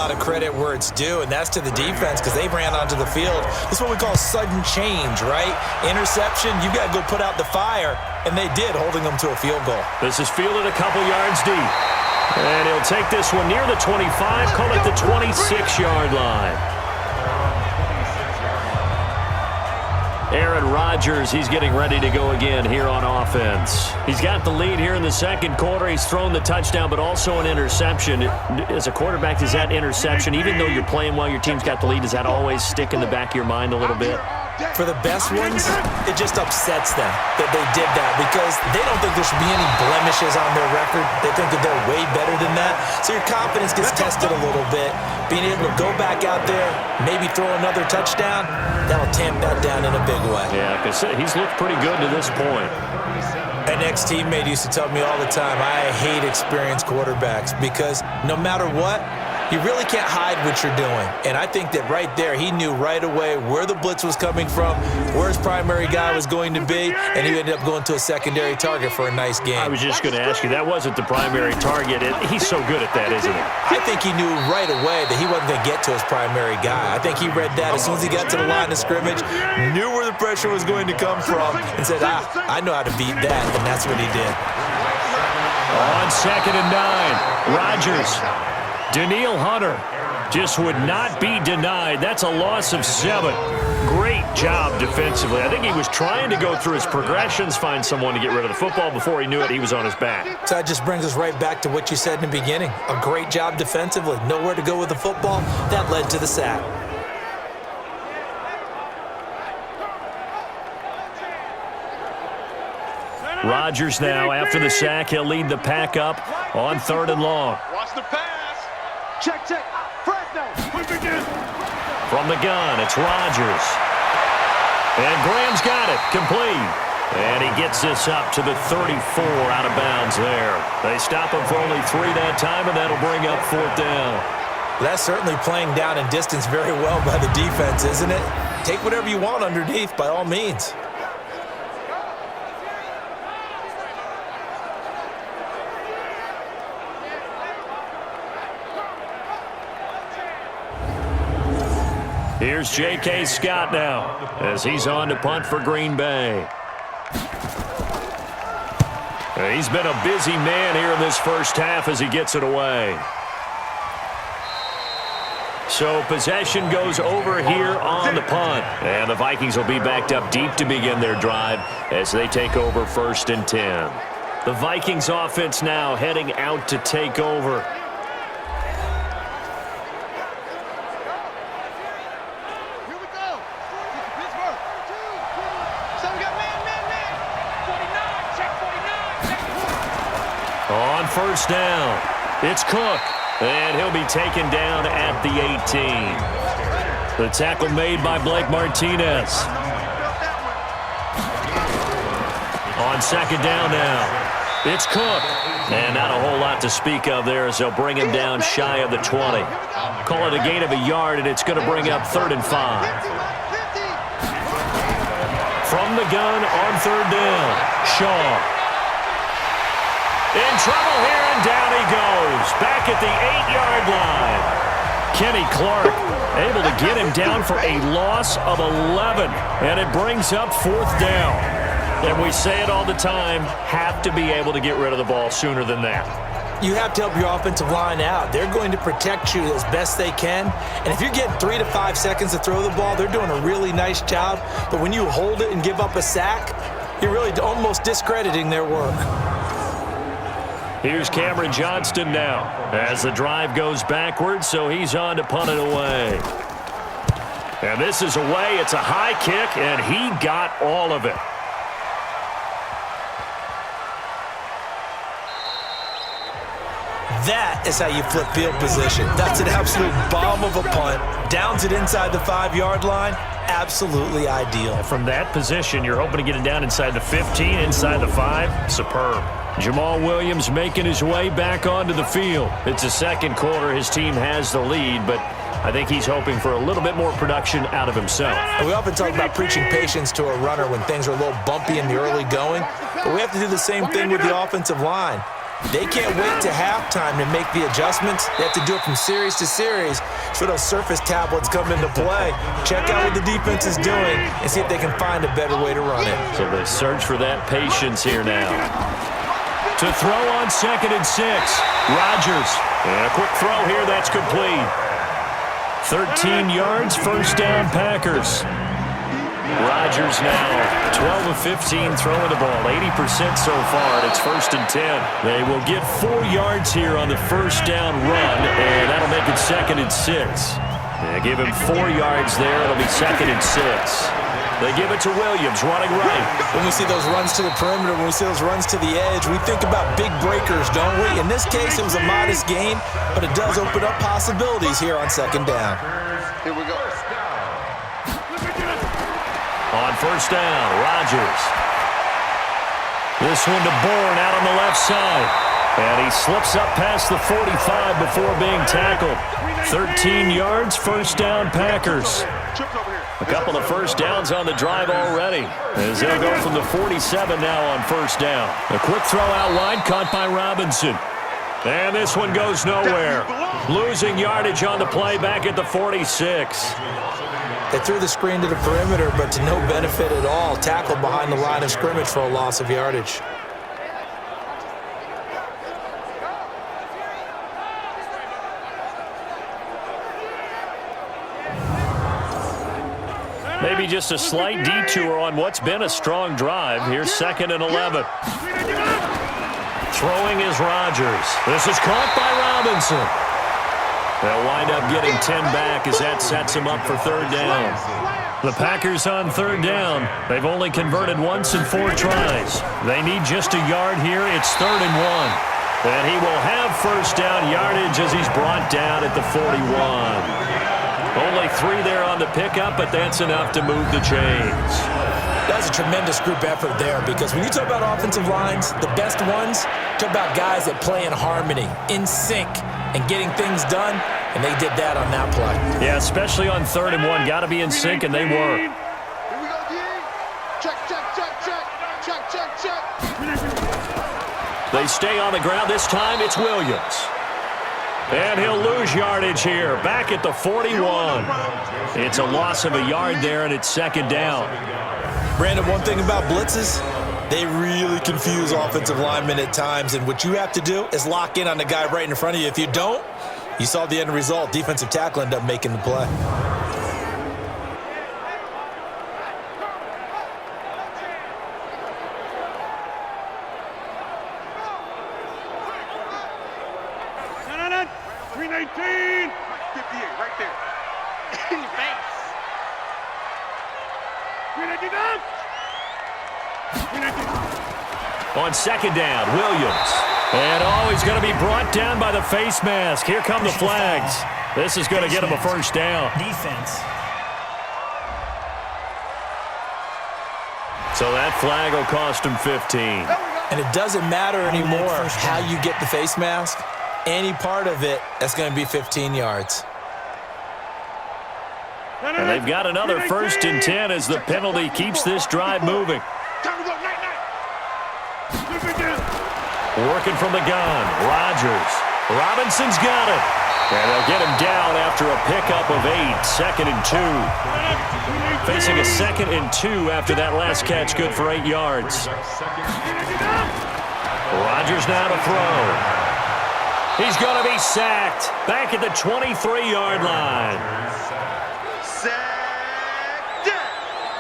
A lot of credit where it's due, and that's to the defense because they ran onto the field. This is what we call sudden change, right? Interception, you got to go put out the fire, and they did, holding them to a field goal. This is fielded a couple yards deep. And he'll take this one near the 25, call it the 26-yard line. Aaron Rodgers, he's getting ready to go again here on offense. He's got the lead here in the second quarter. He's thrown the touchdown, but also an interception. As a quarterback, does that interception, even though you're playing while your team's got the lead, does that always stick in the back of your mind a little bit? For the best ones, it just upsets them that they did that because they don't think there should be any blemishes on their record. They think that they're way better than that. So your confidence gets tested a little bit. Being able to go back out there, maybe throw another touchdown, that'll tamp that down in a big way. Yeah, because he's looked pretty good to this point. An ex-teammate used to tell me all the time, I hate experienced quarterbacks because no matter what, you really can't hide what you're doing. And I think that right there, he knew right away where the blitz was coming from, where his primary guy was going to be, and he ended up going to a secondary target for a nice game. I was just going to ask you, that wasn't the primary target. He's so good at that, isn't he? I think he knew right away that he wasn't going to get to his primary guy. I think he read that as soon as he got to the line of scrimmage, knew where the pressure was going to come from, and said, I know how to beat that, and that's what he did. On 2nd and 9, Rodgers. Danielle Hunter just would not be denied. That's a loss of 7. Great job defensively. I think he was trying to go through his progressions, find someone to get rid of the football. Before he knew it, he was on his back. So that just brings us right back to what you said in the beginning. A great job defensively. Nowhere to go with the football. That led to the sack. Rodgers now, after the sack, he'll lead the pack up on 3rd and long. Watch the pass. Check. Fresno. From the gun, it's Rodgers. And Graham's got it. Complete. And he gets this up to the 34 out of bounds there. They stop him for only 3 that time, and that'll bring up 4th down. That's certainly playing down in distance very well by the defense, isn't it? Take whatever you want underneath, by all means. Here's J.K. Scott now as he's on to punt for Green Bay. He's been a busy man here in this first half as he gets it away. So possession goes over here on the punt. And the Vikings will be backed up deep to begin their drive as they take over 1st and 10. The Vikings offense now heading out to take over. On 1st down, it's Cook, and he'll be taken down at the 18. The tackle made by Blake Martinez. On 2nd down now, it's Cook. And not a whole lot to speak of there as they'll bring him down shy of the 20. Call it a gain of a yard, and it's going to bring up 3rd and 5. From the gun on 3rd down, Shaw. In trouble here, and down he goes. Back at the 8-yard line. Kenny Clark able to get him down for a loss of 11. And it brings up 4th down. And we say it all the time, have to be able to get rid of the ball sooner than that. You have to help your offensive line out. They're going to protect you as best they can. And if you're getting 3 to 5 seconds to throw the ball, they're doing a really nice job. But when you hold it and give up a sack, you're really almost discrediting their work. Here's Cameron Johnston now as the drive goes backwards, so he's on to punt it away. And this is away. It's a high kick, and he got all of it. That is how you flip field position. That's an absolute bomb of a punt. Downs it inside the 5-yard line. Absolutely ideal. From that position, you're hoping to get it down inside the 15, inside the 5. Superb. Jamal Williams making his way back onto the field. It's the second quarter. His team has the lead, but I think he's hoping for a little bit more production out of himself. And we often talk about preaching patience to a runner when things are a little bumpy in the early going, but we have to do the same thing with the offensive line. They can't wait to halftime to make the adjustments. They have to do it from series to series so those surface tablets come into play. Check out what the defense is doing and see if they can find a better way to run it. So they search for that patience here now. To throw on 2nd and 6. Rodgers. And a quick throw here. That's complete. 13 yards, first down, Packers. Rodgers now 12 of 15 throwing the ball, 80% so far, and it's 1st and 10. They will get 4 yards here on the first down run, and that'll make it 2nd and 6. They give him 4 yards there. It'll be 2nd and 6. They give it to Williams, running right. When we see those runs to the perimeter, when we see those runs to the edge, we think about big breakers, don't we? In this case, it was a modest gain, but it does open up possibilities here on 2nd down. Here we go. On first down, Rodgers. This one to Bourne out on the left side. And he slips up past the 45 before being tackled. 13 yards, first down, Packers. A couple of first downs on the drive already, as they'll go from the 47 now on first down. A quick throw out wide, caught by Robinson. And this one goes nowhere. Losing yardage on the play back at the 46. They threw the screen to the perimeter, but to no benefit at all. Tackled behind the line of scrimmage for a loss of yardage. Maybe just a slight detour on what's been a strong drive. Here's 2nd and 11. Throwing is Rodgers. This is caught by Robinson. They'll wind up getting 10 back as that sets them up for 3rd down. The Packers on 3rd down. They've only converted once in 4 tries. They need just a yard here. It's 3rd and 1. And he will have first down yardage as he's brought down at the 41. Only 3 there on the pickup, but that's enough to move the chains. That's a tremendous group effort there, because when you talk about offensive lines, the best ones, talk about guys that play in harmony, in sync, and getting things done, and they did that on that play. Yeah, especially on 3rd and 1. Got to be in sync, and they were. Here we go, D. Check, check, check, check. Check, check, check. They stay on the ground. This time it's Williams. And he'll lose yardage here, back at the 41. It's a loss of a yard there, and it's 2nd down. Brandon, one thing about blitzes, they really confuse offensive linemen at times, and what you have to do is lock in on the guy right in front of you. If you don't, you saw the end result. Defensive tackle ended up making the play. No. 319. 58, right there. In your face. 319. On 2nd down, Williams. And he's going to be brought down by the face mask. Here come the flags. This is going to get him a first down. Defense. So that flag will cost him 15. And it doesn't matter anymore how you get the face mask. Any part of it, that's going to be 15 yards. And they've got another 1st and 10 as the penalty keeps this drive moving. Working from the gun, Rodgers. Robinson's got it. And they'll get him down after a pickup of 8, 2nd and 2. Facing a 2nd and 2 after that last catch, good for 8 yards. Rodgers now to throw. He's going to be sacked back at the 23-yard line.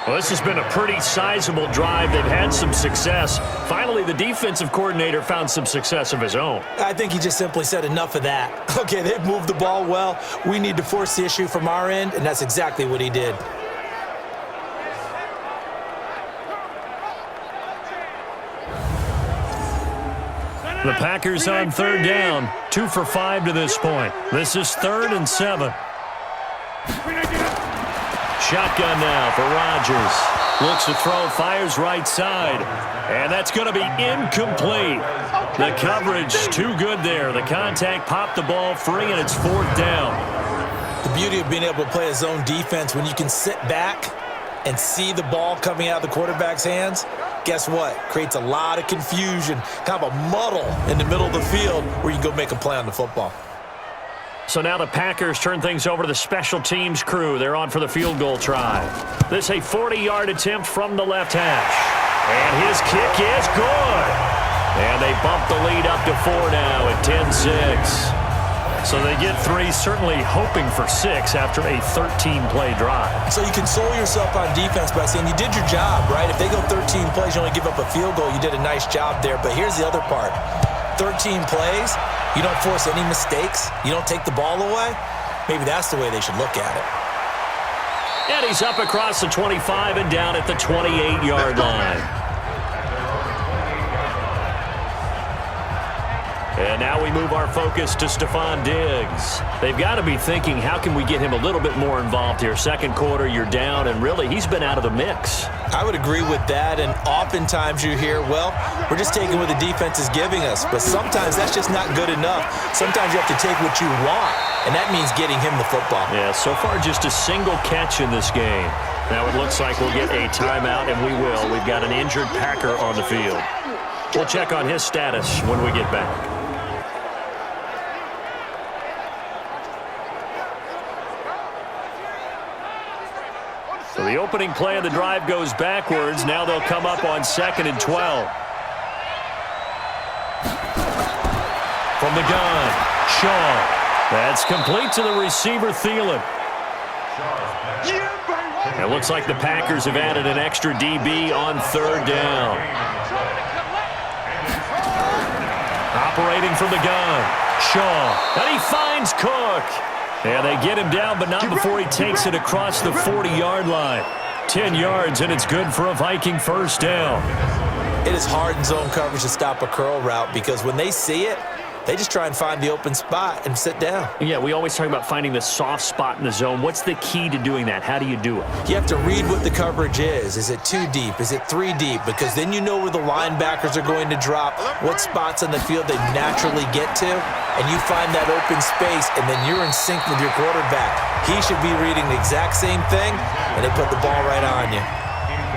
Well, this has been a pretty sizable drive. They've had some success. Finally, the defensive coordinator found some success of his own. I think he just simply said enough of that. Okay, they've moved the ball well. We need to force the issue from our end, and that's exactly what he did. The Packers on 3rd down, 2 for 5 to this point. This is 3rd and 7. Shotgun now for Rodgers. Looks to throw, fires right side. And that's going to be incomplete. The coverage too good there. The contact popped the ball free, and it's 4th down. The beauty of being able to play a zone defense when you can sit back and see the ball coming out of the quarterback's hands, guess what? Creates a lot of confusion, kind of a muddle in the middle of the field where you can go make a play on the football. So now the Packers turn things over to the special teams crew. They're on for the field goal try. This is a 40-yard attempt from the left hash. And his kick is good. And they bump the lead up to 4 now at 10-6. So they get 3, certainly hoping for 6 after a 13-play drive. So you console yourself on defense by saying you did your job, right? If they go 13 plays, you only give up a field goal, you did a nice job there. But here's the other part. 13 plays, you don't force any mistakes, you don't take the ball away. Maybe that's the way they should look at it. And he's up across the 25 and down at the 28-yard line. And now we move our focus to Stephon Diggs. They've got to be thinking, how can we get him a little bit more involved here? Second quarter, you're down, and really, he's been out of the mix. I would agree with that, and oftentimes you hear, well, we're just taking what the defense is giving us. But sometimes that's just not good enough. Sometimes you have to take what you want, and that means getting him the football. Yeah, so far just a single catch in this game. Now it looks like we'll get a timeout, and we will. We've got an injured Packer on the field. We'll check on his status when we get back. So the opening play of the drive goes backwards. Now they'll come up on 2nd and 12. From the gun, Shaw. That's complete to the receiver, Thielen. It looks like the Packers have added an extra DB on 3rd down. Operating from the gun, Shaw. And he finds Cook. Yeah, they get him down, but not before he takes it across the 40-yard line. 10 yards, and it's good for a Viking first down. It is hard in zone coverage to stop a curl route because when they see it, they just try and find the open spot and sit down. Yeah, we always talk about finding the soft spot in the zone. What's the key to doing that? How do you do it? You have to read what the coverage is. Is it 2 deep? Is it 3 deep? Because then you know where the linebackers are going to drop, what spots on the field they naturally get to, and you find that open space, and then you're in sync with your quarterback. He should be reading the exact same thing, and they put the ball right on you.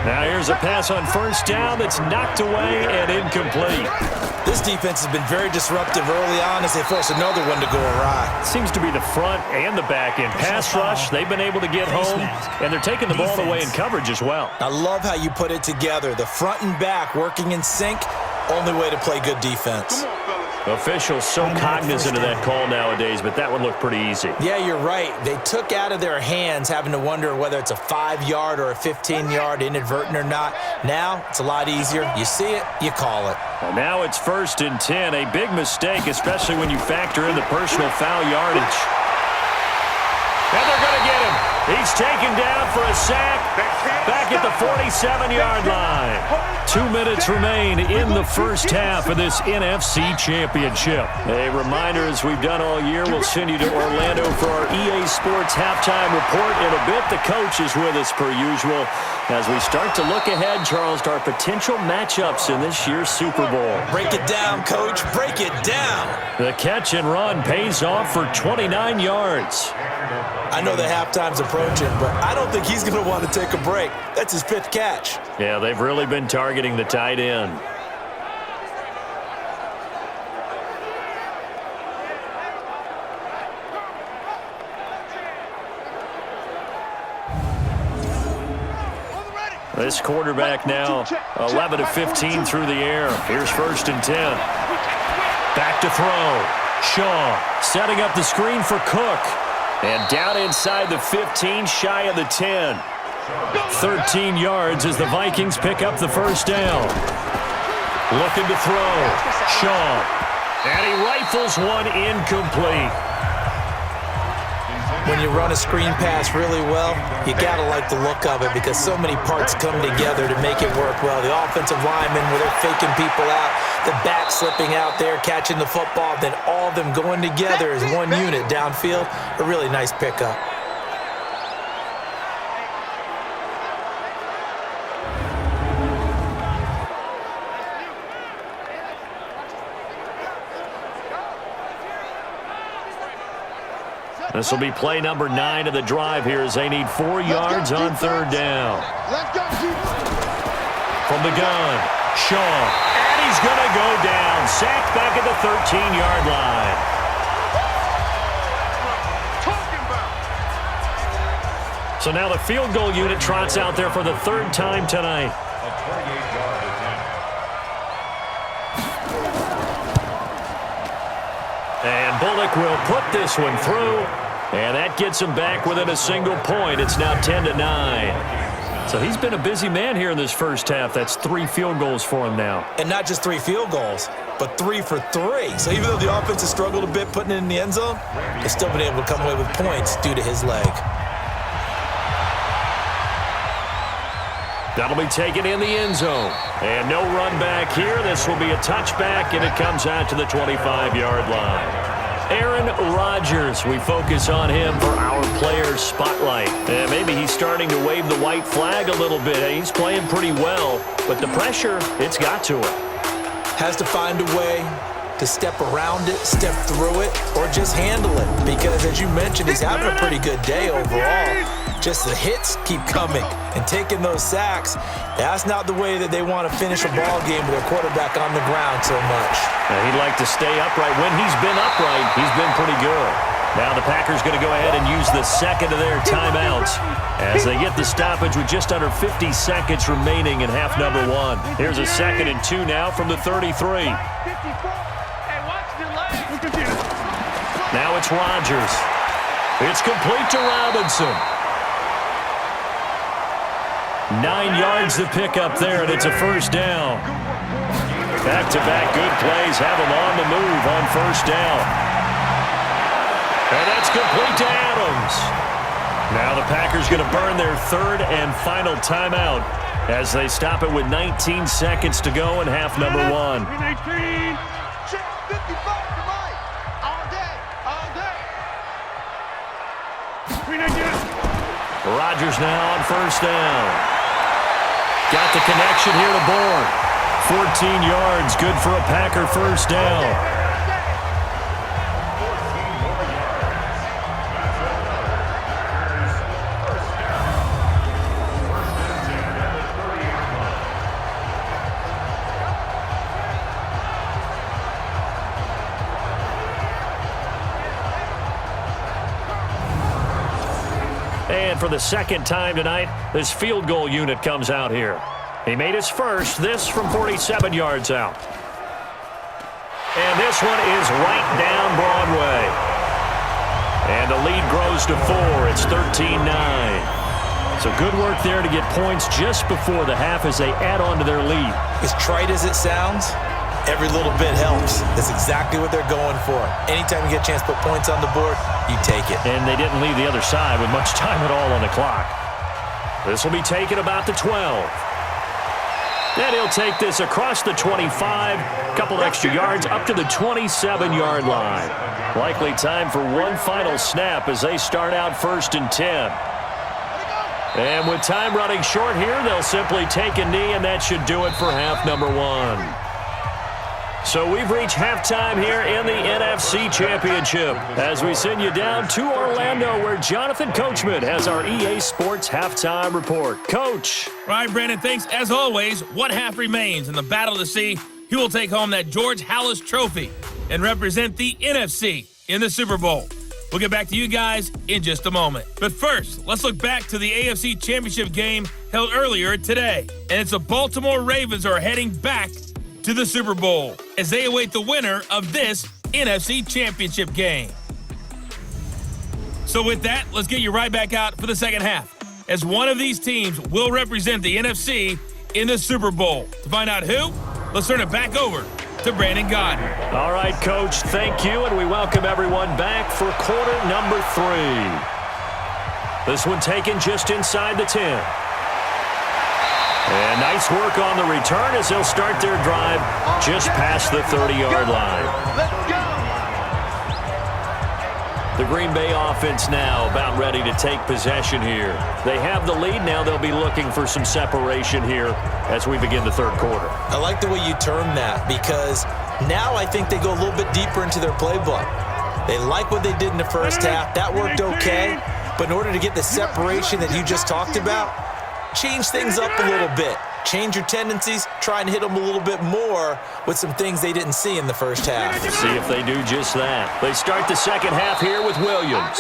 Now here's a pass on first down that's knocked away and incomplete. This defense has been very disruptive early on as they force another one to go awry. Seems to be the front and the back end. Pass rush, they've been able to get home, and they're taking the ball away in coverage as well. I love how you put it together. The front and back working in sync, only way to play good defense. Officials so cognizant of that call nowadays, but that one looked pretty easy. Yeah, you're right. They took out of their hands having to wonder whether it's a 5-yard or a 15-yard inadvertent or not. Now, it's a lot easier. You see it, you call it. Well, now it's 1st and 10. A big mistake, especially when you factor in the personal foul yardage. And they're going to get him. He's taken down for a sack back at the 47-yard line. 2 minutes remain in the first half of this NFC Championship. A reminder, as we've done all year, we'll send you to Orlando for our EA Sports halftime report. In a bit, the coach is with us per usual as we start to look ahead, Charles, to our potential matchups in this year's Super Bowl. Break it down, Coach. Break it down. The catch and run pays off for 29 yards. I know the halftime's approaching, but I don't think he's going to want to take a break. That's his 5th catch. Yeah, they've really been targeting the tight end. This quarterback now 11 of 15 through the air. Here's 1st and 10. Back to throw. Shaw setting up the screen for Cook. And down inside the 15, shy of the 10. 13 yards as the Vikings pick up the first down. Looking to throw. Shaw. And he rifles one incomplete. When you run a screen pass really well, you got to like the look of it because so many parts come together to make it work well. The offensive linemen, where they're faking people out, the back slipping out there, catching the football, then all of them going together as one unit downfield. A really nice pickup. This will be play number 9 of the drive here as they need 4 yards on 3rd down. from the gun. Shaw. And he's going to go down. Sacked back at the 13-yard line. So now the field goal unit trots out there for the third time tonight. And Bullock will put this one through. And that gets him back within a single point. It's now 10-9. So he's been a busy man here in this first half. That's 3 field goals for him now. And not just 3 field goals, but 3 for 3. So even though the offense has struggled a bit putting it in the end zone, they've still been able to come away with points due to his leg. That'll be taken in the end zone. And no run back here. This will be a touchback, and it comes out to the 25-yard line. Aaron Rodgers, we focus on him for our Players Spotlight. And maybe he's starting to wave the white flag a little bit. He's playing pretty well, but the pressure, it's got to him. Has to find a way to step around it, step through it, or just handle it. Because as you mentioned, he's having a pretty good day overall. Just the hits keep coming and taking those sacks. That's not the way that they want to finish a ball game with their quarterback on the ground so much. He'd like to stay upright. When he's been upright, he's been pretty good. Now the Packers going to go ahead and use the second of their timeouts as they get the stoppage with just under 50 seconds remaining in half number 1. Here's a 2nd and 2 now from the 33. Now it's Rodgers. It's complete to Robinson. 9 yards to pick up there, and it's a first down. Back-to-back good plays have him on the move on first down. And that's complete to Adams. Now the Packers going to burn their 3rd and final timeout as they stop it with 19 seconds to go in half number 1. Rodgers now on first down. Got the connection here to Bourne. 14 yards, good for a Packer first down. And for the second time tonight, this field goal unit comes out here. He made his first, this from 47 yards out. And this one is right down Broadway. And the lead grows to 4. It's 13-9. So good work there to get points just before the half as they add on to their lead. As trite as it sounds, every little bit helps. That's exactly what they're going for. Anytime you get a chance to put points on the board, you take it. And they didn't leave the other side with much time at all on the clock. This will be taken about the 12. And he'll take this across the 25, a couple extra yards up to the 27-yard line. Likely time for one final snap as they start out 1st and 10. And with time running short here, they'll simply take a knee, and that should do it for half number 1. So we've reached halftime here in the NFC Championship as we send you down to Orlando where Jonathan Coachman has our EA Sports Halftime Report. Coach. All right, Brandon, thanks. As always, one half remains in the battle to see who will take home that George Halas Trophy and represent the NFC in the Super Bowl. We'll get back to you guys in just a moment. But first, let's look back to the AFC Championship game held earlier today. And it's the Baltimore Ravens are heading back to the Super Bowl as they await the winner of this NFC Championship game. So with that, let's get you right back out for the second half, as one of these teams will represent the NFC in the Super Bowl. To find out who, let's turn it back over to Brandon Godden. All right, Coach, thank you, and we welcome everyone back for quarter number 3. This one taken just inside the 10. And nice work on the return as they'll start their drive just past the 30-yard line. The Green Bay offense now about ready to take possession here. They have the lead now. They'll be looking for some separation here as we begin the third quarter. I like the way you termed that because now I think they go a little bit deeper into their playbook. They like what they did in the first half. That worked okay. But in order to get the separation that you just talked about, change things up a little bit. change your tendencies, try and hit them a little bit more with some things they didn't see in the first half. See if they do just that. They start the second half here with Williams.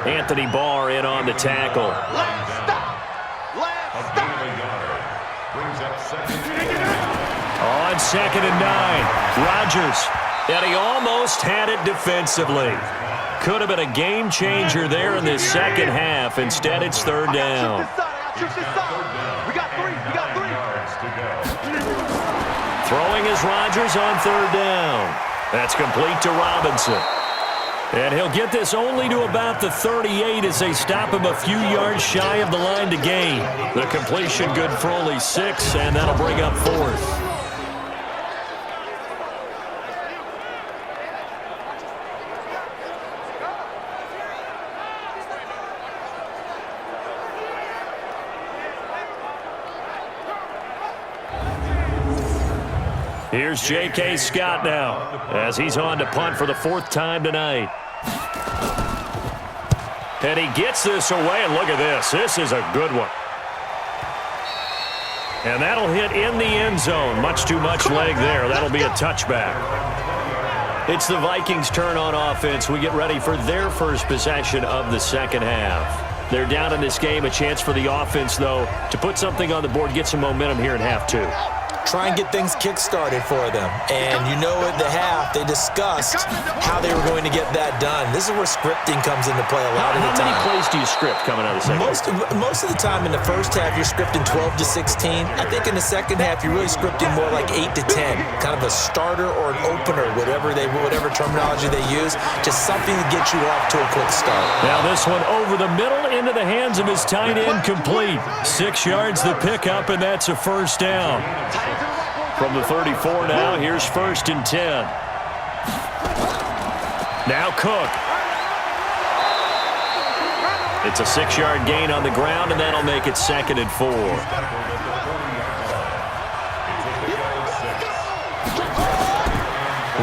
Anthony Barr in on the tackle. On 2nd and 9, Rodgers. And he almost had it defensively. Could have been a game changer there in this second half. Instead, it's 3rd down. We got three. Throwing is Rodgers on 3rd down. That's complete to Robinson. And he'll get this only to about the 38 as they stop him a few yards shy of the line to gain. The completion good for only 6, and that'll bring up 4th. Here's J.K. Scott now as he's on to punt for the 4th time tonight. And he gets this away, and look at this. This is a good one. And that'll hit in the end zone. Much too much leg there. That'll be a touchback. It's the Vikings' turn on offense. We get ready for their first possession of the second half. They're down in this game. A chance for the offense, though, to put something on the board, get some momentum here in half 2. Try and get things kick-started for them. And you know at the half, they discussed how they were going to get that done. This is where scripting comes into play a lot of the time. How many plays do you script coming out of the second half? Most of the time in the first half, you're scripting 12 to 16. I think in the second half, you're really scripting more like 8 to 10. Kind of a starter or an opener, whatever terminology they use. Just something to get you off to a quick start. Now this one over the middle into the hands of his tight end, complete. 6 yards the pickup, and that's a 1st down. From the 34 now, here's 1st and 10. Now Cook. It's a 6-yard gain on the ground, and that'll make it 2nd and 4.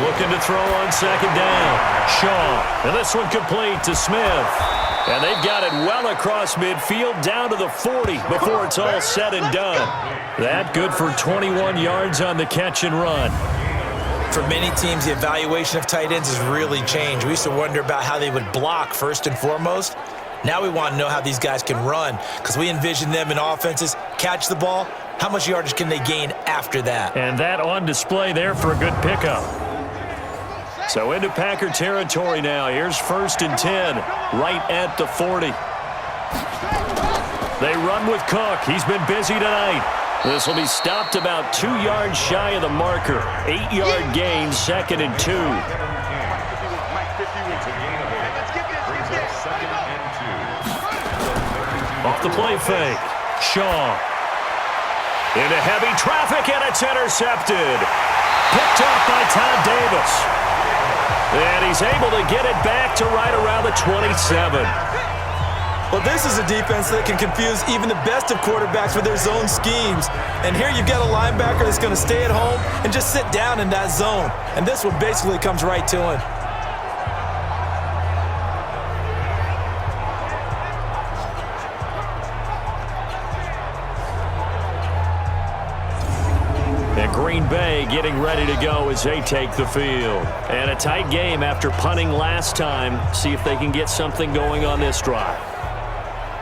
Looking to throw on 2nd down. Shaw. And this one complete to Smith. And they've got it well across midfield down to the 40 before it's all said and done. That good for 21 yards on the catch and run. For many teams, the evaluation of tight ends has really changed. We used to wonder about how they would block first and foremost. Now we want to know how these guys can run because we envision them in offenses, catch the ball, how much yardage can they gain after that? And that on display there for a good pickup. So into Packer territory now. Here's 1st and 10, right at the 40. They run with Cook. He's been busy tonight. This will be stopped about 2 yards shy of the marker. 8-yard gain, 2nd and 2. Off the play fake. Shaw. Into heavy traffic, and it's intercepted. Picked up by Todd Davis. And he's able to get it back to right around the 27. Well, this is a defense that can confuse even the best of quarterbacks with their zone schemes. And here you've got a linebacker that's going to stay at home and just sit down in that zone. And this one basically comes right to him. And Green Bay getting ready to go as they take the field. And a tight game after punting last time. See if they can get something going on this drive.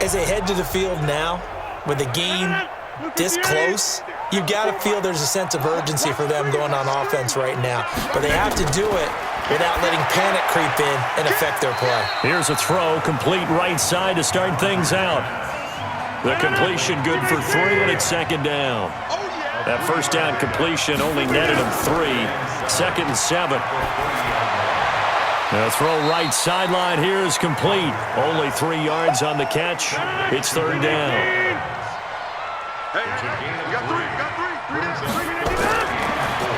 As they head to the field now, with the game this close, you've got to feel there's a sense of urgency for them going on offense right now. But they have to do it without letting panic creep in and affect their play. Here's a throw, complete right side to start things out. The completion good for 3, and it's 2nd down. That 1st down completion only netted him 3. 2nd and 7. The throw right sideline here is complete. Only 3 yards on the catch. It's 3rd down.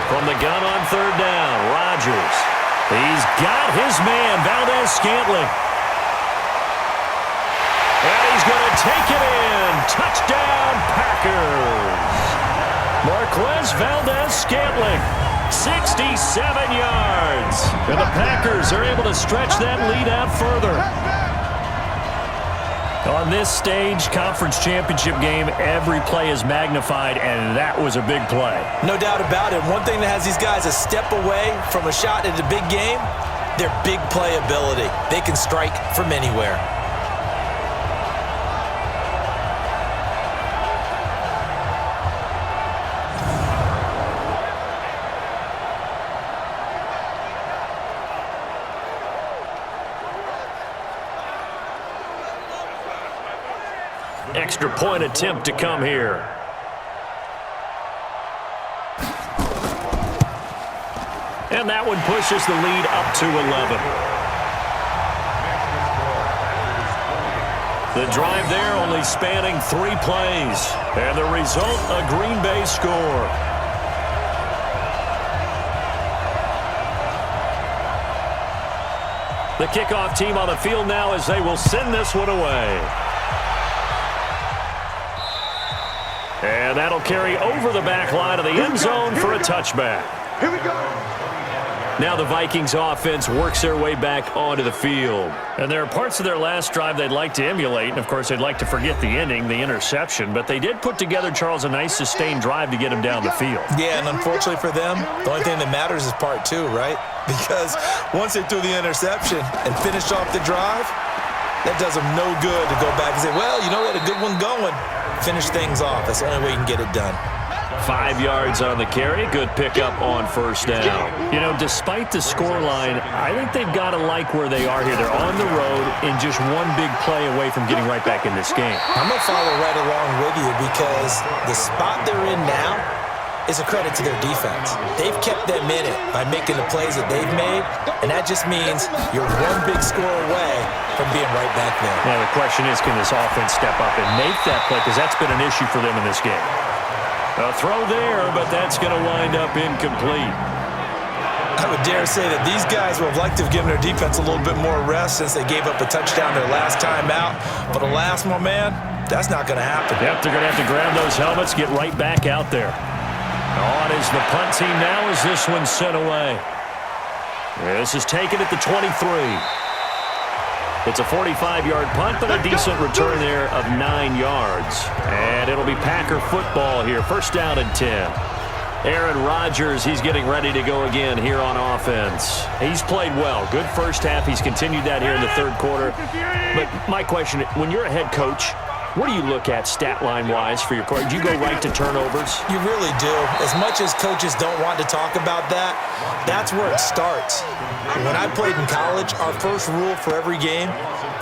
From the gun on 3rd down, Rodgers. He's got his man, Valdez-Scantling. And he's going to take it in. Touchdown, Packers. Marquez Valdez-Scantling, 67 yards. And the Packers are able to stretch that lead out further. On this stage, conference championship game, every play is magnified, and that was a big play. No doubt about it. One thing that has these guys a step away from a shot in a big game, their big play ability. They can strike from anywhere. Extra point attempt to come here. And that one pushes the lead up to 11. The drive there only spanning 3 plays. And the result, a Green Bay score. The kickoff team on the field now as they will send this one away. And that'll carry over the back line of the end zone for a touchback. Here we go. Now the Vikings offense works their way back onto the field. And there are parts of their last drive they'd like to emulate. And, of course, they'd like to forget the ending, the interception. But they did put together, Charles, a nice sustained drive to get him down the field. Yeah, and unfortunately for them, the only thing that matters is part 2, right? Because once they threw the interception and finished off the drive, that does them no good to go back and say, well, you know, we had a good one going. Finish things off. That's the only way you can get it done. 5 yards on the carry. Good pickup on first down. You know, despite the scoreline, I think they've got to like where they are here. They're on the road and just one big play away from getting right back in this game. I'm going to follow right along with you because the spot they're in now is a credit to their defense. They've kept them in it by making the plays that they've made, and that just means you're one big score away from being right back there. Now, the question is, can this offense step up and make that play? Because that's been an issue for them in this game. A throw there, but that's going to wind up incomplete. I would dare say that these guys would have liked to have given their defense a little bit more rest since they gave up a touchdown their last time out. But alas, my man, that's not going to happen. Yep, they're going to have to grab those helmets, get right back out there. On is the punt team now as this one's sent away. This is taken at the 23. It's a 45-yard punt, but a decent return there of 9 yards. And it'll be Packer football here. First down and 10. Aaron Rodgers, he's getting ready to go again here on offense. He's played well. Good first half. He's continued that here in the third quarter. But my question, when you're a head coach, what do you look at stat line-wise for your quarterback? Do you go right to turnovers? You really do. As much as coaches don't want to talk about that, that's where it starts. When I played in college, our first rule for every game,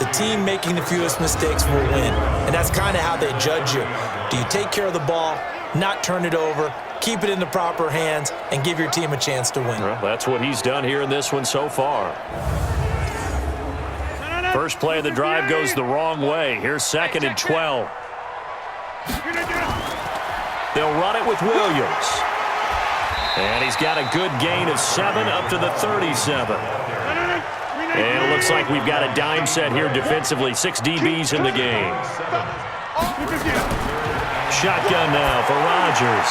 the team making the fewest mistakes will win. And that's kind of how they judge you. Do you take care of the ball, not turn it over, keep it in the proper hands, and give your team a chance to win? Well, that's what he's done here in this one so far. First play of the drive goes the wrong way. Here's second and 12. They'll run it with Williams. And he's got a good gain of 7 up to the 37. And it looks like we've got a dime set here defensively. 6 DBs in the game. Shotgun now for Rodgers.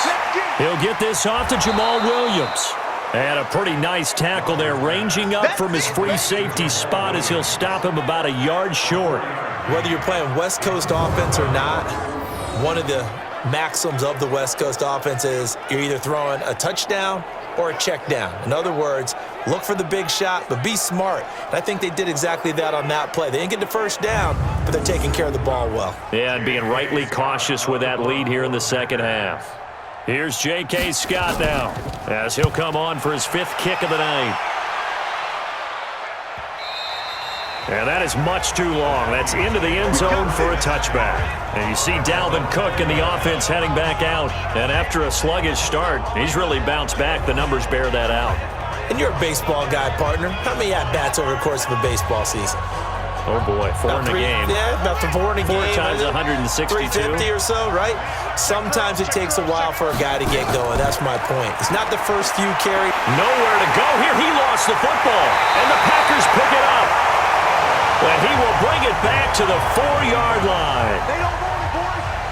He'll get this off to Jamal Williams. And a pretty nice tackle there, ranging up from his free safety spot as he'll stop him about a yard short. Whether you're playing West Coast offense or not, one of the maxims of the West Coast offense is you're either throwing a touchdown or a check down. In other words, look for the big shot, but be smart. And I think they did exactly that on that play. They didn't get the first down, but they're taking care of the ball well. Yeah, and being rightly cautious with that lead here in the second half. Here's J.K. Scott now as he'll come on for his 5th kick of the night. And that is much too long. That's into the end zone for a touchback. And you see Dalvin Cook and the offense heading back out. And after a sluggish start, he's really bounced back. The numbers bear that out. And you're a baseball guy, partner. How many at-bats over the course of a baseball season? Oh, boy, 4 in a game. Yeah, about 4 in a game. 4 times 162. 350 or so, right? Sometimes it takes a while for a guy to get going. That's my point. It's not the first few carries. Nowhere to go here. He lost the football. And the Packers pick it up. And he will bring it back to the 4-yard line.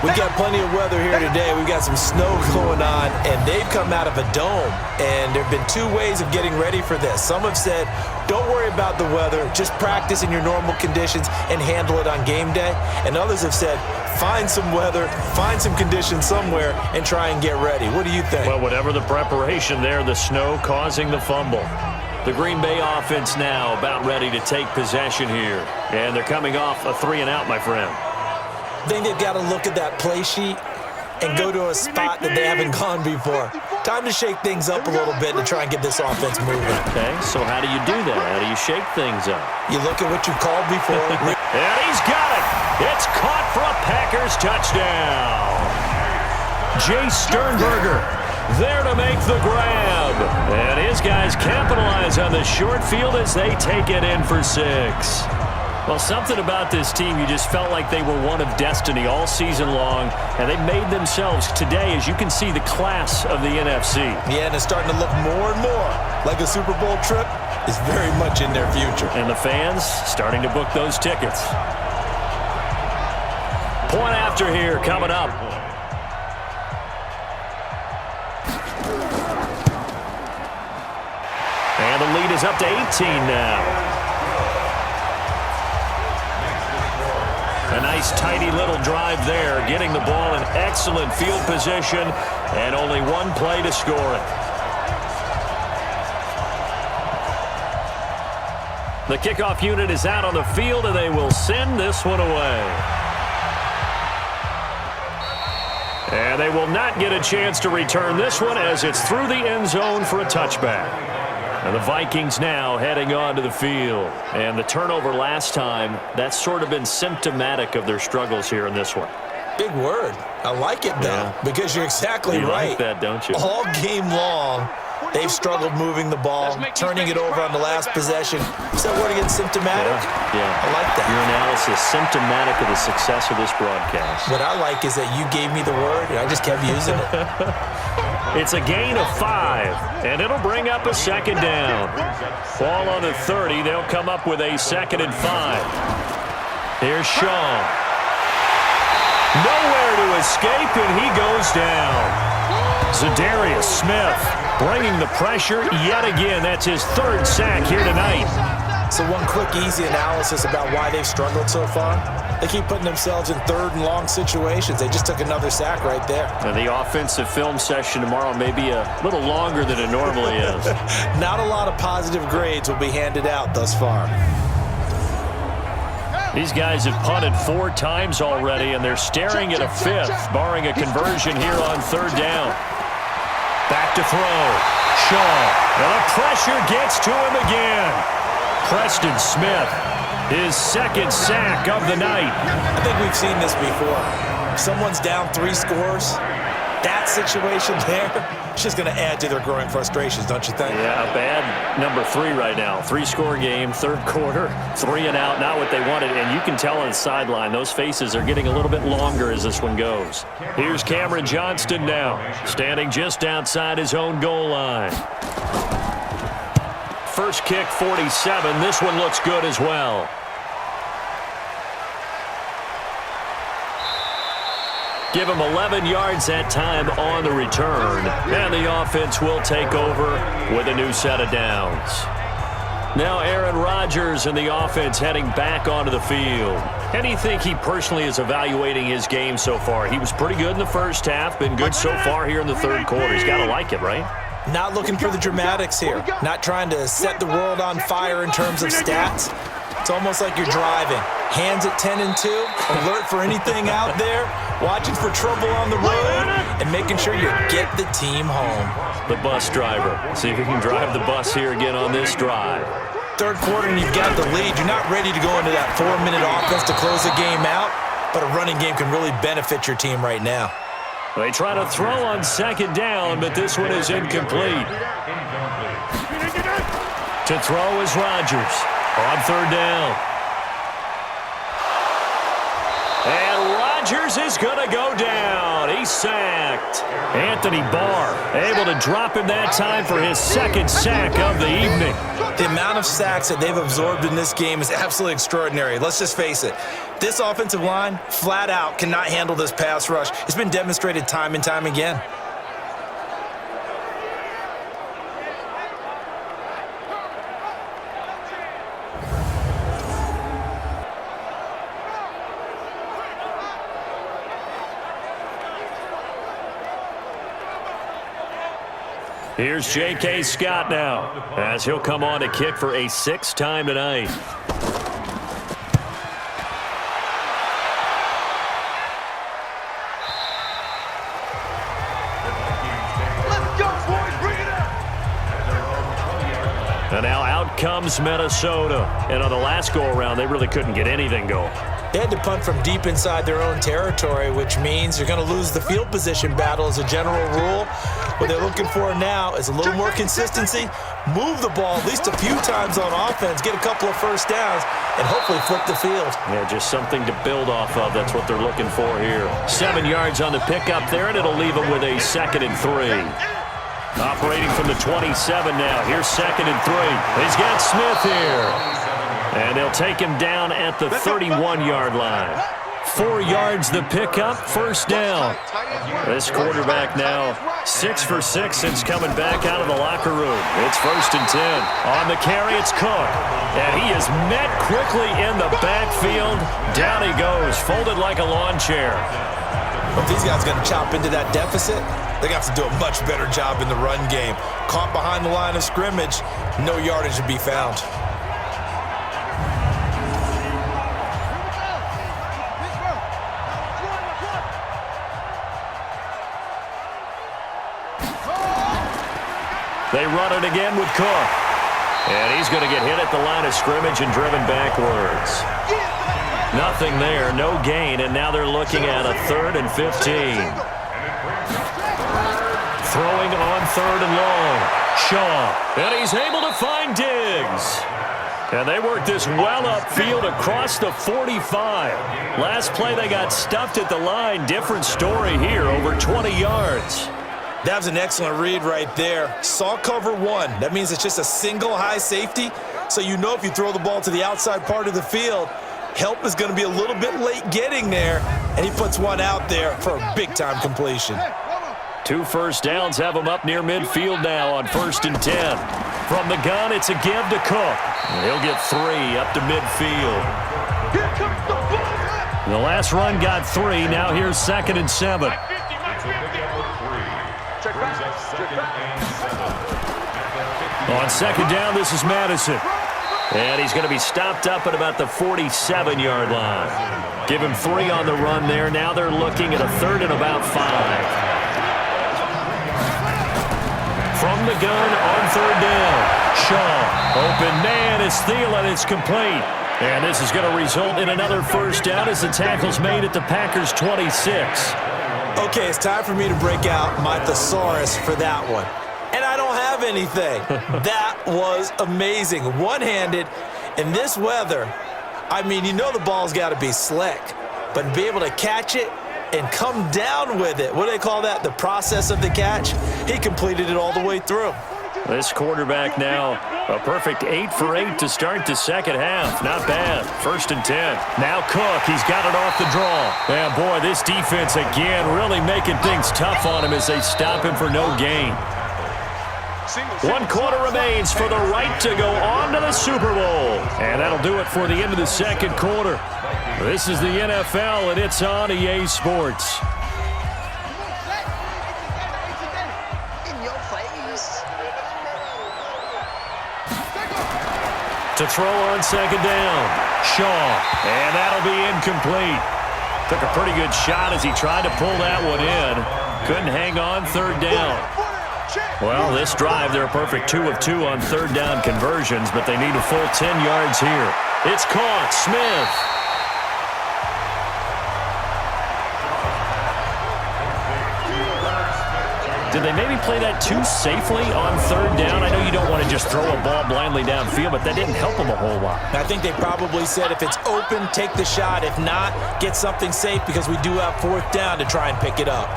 We got plenty of weather here today. We've got some snow going on, and they've come out of a dome. And there have been two ways of getting ready for this. Some have said, don't worry about the weather. Just practice in your normal conditions and handle it on game day. And others have said, find some weather, find some conditions somewhere, and try and get ready. What do you think? Well, whatever the preparation there, the snow causing the fumble. The Green Bay offense now about ready to take possession here. And they're coming off a 3-and-out, my friend. I think they've got to look at that play sheet and go to a spot that they haven't gone before. Time to shake things up a little bit to try and get this offense moving. Okay, so how do you do that? How do you shake things up? You look at what you called before. And he's got it. It's caught for a Packers touchdown. Jay Sternberger there to make the grab. And his guys capitalize on the short field as they take it in for 6. Well, something about this team, you just felt like they were one of destiny all season long, and they made themselves today, as you can see, the class of the NFC. Yeah, and it's starting to look more and more like a Super Bowl trip is very much in their future. And the fans starting to book those tickets. Point after here coming up. And the lead is up to 18 now. A nice, tidy little drive there, getting the ball in excellent field position, and only one play to score it. The kickoff unit is out on the field, and they will send this one away. And they will not get a chance to return this one as it's through the end zone for a touchback. And the Vikings now heading onto the field. And the turnover last time, that's sort of been symptomatic of their struggles here in this one. Big word. I like it, though, because you're exactly right. You like that, don't you? All game long, they've struggled moving the ball, turning it over on the last possession. Is that word again, symptomatic? Yeah. I like that. Your analysis, symptomatic of the success of this broadcast. What I like is that you gave me the word, and I just kept using it. It's a gain of 5, and it'll bring up a second down. Ball on the 30. They'll come up with a 2nd and 5. Here's Shaw. Nowhere to escape, and he goes down. Zadarius Smith bringing the pressure yet again. That's his 3rd sack here tonight. So one quick, easy analysis about why they've struggled so far. They keep putting themselves in 3rd and long situations. They just took another sack right there. And the offensive film session tomorrow may be a little longer than it normally is. Not a lot of positive grades will be handed out thus far. These guys have punted 4 times already, and they're staring at a 5th, barring a conversion here on 3rd down. Back to throw. Shaw. And the pressure gets to him again. Preston Smith, his 2nd sack of the night. I think we've seen this before. If someone's down 3 scores, that situation there, it's just going to add to their growing frustrations, don't you think? Yeah, a bad number 3 right now. 3-score game, 3rd quarter, 3-and-out, not what they wanted. And you can tell on the sideline, those faces are getting a little bit longer as this one goes. Here's Cameron Johnston now, standing just outside his own goal line. First kick, 47. This one looks good as well. Give him 11 yards that time on the return. And the offense will take over with a new set of downs. Now Aaron Rodgers and the offense heading back onto the field. How do you think he personally is evaluating his game so far? He was pretty good in the first half, been good so far here in the 3rd quarter. He's got to like it, right? Not looking for the dramatics here. Not trying to set the world on fire in terms of stats. It's almost like you're driving. Hands at 10 and 2, alert for anything out there, watching for trouble on the road, and making sure you get the team home. The bus driver. See if he can drive the bus here again on this drive. 3rd quarter and you've got the lead. You're not ready to go into that 4-minute offense to close the game out, but a running game can really benefit your team right now. They try to throw on 2nd down, but this one is incomplete. To throw is Rodgers on 3rd down. And Rodgers is going to go down. He's sacked. Anthony Barr able to drop him that time for his second sack of the evening. The amount of sacks that they've absorbed in this game is absolutely extraordinary. Let's just face it. This offensive line, flat out, cannot handle this pass rush. It's been demonstrated time and time again. Here's J.K. Scott now, as he'll come on to kick for a sixth time tonight. Let's go, boys. Bring it up. And now out comes Minnesota. And on the last go-around, they really couldn't get anything going. They had to punt from deep inside their own territory, which means you're going to lose the field position battle as a general rule. What they're looking for now is a little more consistency, move the ball at least a few times on offense, get a couple of first downs, and hopefully flip the field. Yeah, just something to build off of. That's what they're looking for here. 7 yards on the pickup there, and it'll leave them with a 2nd and 3. Operating from the 27 now. Here's 2nd and 3. He's got Smith here. And they'll take him down at the 31-yard line. 4 yards the pickup, first down. This quarterback now 6 for 6 since coming back out of the locker room. It's 1st and 10. On the carry, it's Cook. And he is met quickly in the backfield. Down he goes, folded like a lawn chair. If these guys are going to chop into that deficit, they got to do a much better job in the run game. Caught behind the line of scrimmage, no yardage to be found. They run it again with Cook. And he's going to get hit at the line of scrimmage and driven backwards. Nothing there, no gain, and now they're looking at a 3rd and 15. Throwing on 3rd and long. Shaw, and he's able to find Diggs. And they work this well upfield across the 45. Last play they got stuffed at the line. Different story here, over 20 yards. That was an excellent read right there. Saw cover 1. That means it's just a single high safety. So you know if you throw the ball to the outside part of the field, help is going to be a little bit late getting there. And he puts one out there for a big-time completion. 2 first downs have him up near midfield now on 1st and 10. From the gun, it's a give to Cook. He'll get 3 up to midfield. Here comes the ball. The last run got 3. Now here's 2nd and 7. On 2nd down, this is Madison. And he's going to be stopped up at about the 47-yard line. Give him 3 on the run there. Now they're looking at a 3rd and about 5. From the gun on 3rd down. Shaw, open man, is Thielen. It's complete. And this is going to result in another first down as the tackle's made at the Packers' 26. Okay, it's time for me to break out my thesaurus for that one. And I don't have anything. That was amazing. One-handed in this weather. I mean, you know the ball's got to be slick. But be able to catch it and come down with it. What do they call that? The process of the catch? He completed it all the way through. This quarterback now, a perfect 8 for 8 to start the second half. Not bad. 1st and 10. Now Cook, he's got it off the draw. And boy, this defense again really making things tough on him as they stop him for no gain. 1 quarter remains for the right to go on to the Super Bowl. And that'll do it for the end of the second quarter. This is the NFL, and it's on EA Sports. To throw on 2nd down. Shaw, and that'll be incomplete. Took a pretty good shot as he tried to pull that one in. Couldn't hang on 3rd down. Well, this drive, they're a perfect 2 of 2 on 3rd down conversions, but they need a full 10 yards here. It's caught. Smith. Did they maybe play that too safely on third down? I know you don't want to just throw a ball blindly downfield, but that didn't help them a whole lot. I think they probably said if it's open, take the shot. If not, get something safe because we do have fourth down to try and pick it up.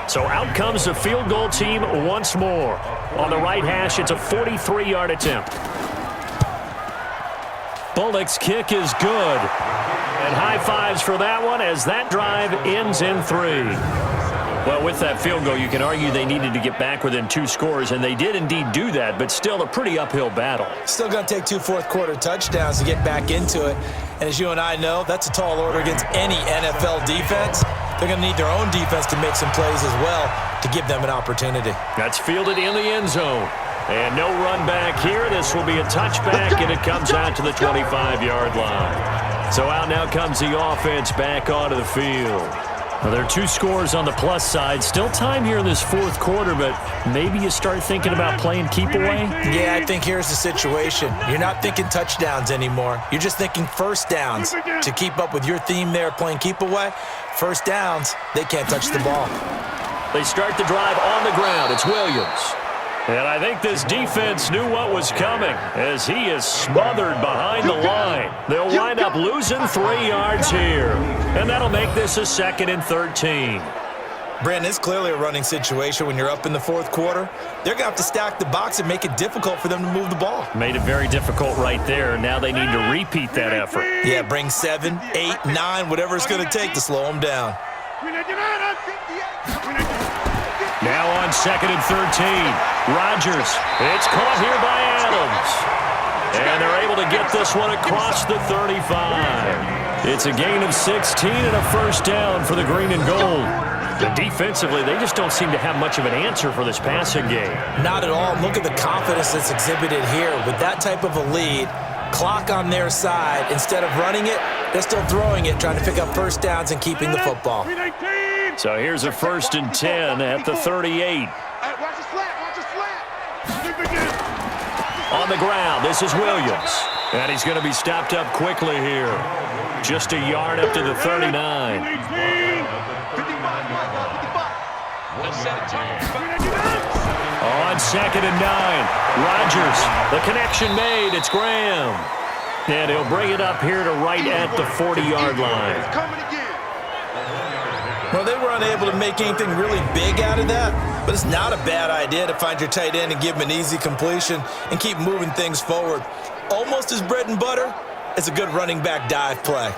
So out comes the field goal team once more. On the right hash, it's a 43-yard attempt. Bullock's kick is good. And high fives for that one as that drive ends in 3. Well, with that field goal, you can argue they needed to get back within 2 scores, and they did indeed do that, but still a pretty uphill battle. Still going to take 2 fourth-quarter touchdowns to get back into it. And as you and I know, that's a tall order against any NFL defense. They're going to need their own defense to make some plays as well to give them an opportunity. That's fielded in the end zone. And no run back here. This will be a touchback, and it comes out to the 25-yard line. So out now comes the offense back onto the field. Well, there are 2 scores on the plus side. Still time here in this fourth quarter, but maybe you start thinking about playing keep away? Yeah, I think here's the situation. You're not thinking touchdowns anymore. You're just thinking first downs. To keep up with your theme there, playing keep away, first downs, they can't touch the ball. They start the drive on the ground. It's Williams. And I think this defense knew what was coming as he is smothered behind the line. They'll wind up losing 3 yards here. And that'll make this a 2nd and 13. Brandon, it's clearly a running situation when you're up in the fourth quarter. They're going to have to stack the box and make it difficult for them to move the ball. Made it very difficult right there. Now they need to repeat that effort. Yeah, bring 7, 8, 9, whatever it's going to take to slow them down. Now on 2nd and 13. Rodgers. It's caught here by Adams. And they're able to get this one across the 35. It's a gain of 16 and a first down for the green and gold. But defensively, they just don't seem to have much of an answer for this passing game. Not at all. Look at the confidence that's exhibited here. With that type of a lead, clock on their side, instead of running it, they're still throwing it, trying to pick up first downs and keeping the football. So here's a 1st and 10 at the 38. On the ground, this is Williams. And he's going to be stopped up quickly here. Just a yard up to the 39. On 2nd and 9, Rodgers. The connection made. It's Graham. And he'll bring it up here to right at the 40-yard line. Well, they were unable to make anything really big out of that, but it's not a bad idea to find your tight end and give him an easy completion and keep moving things forward. Almost as bread and butter as a good running back dive play.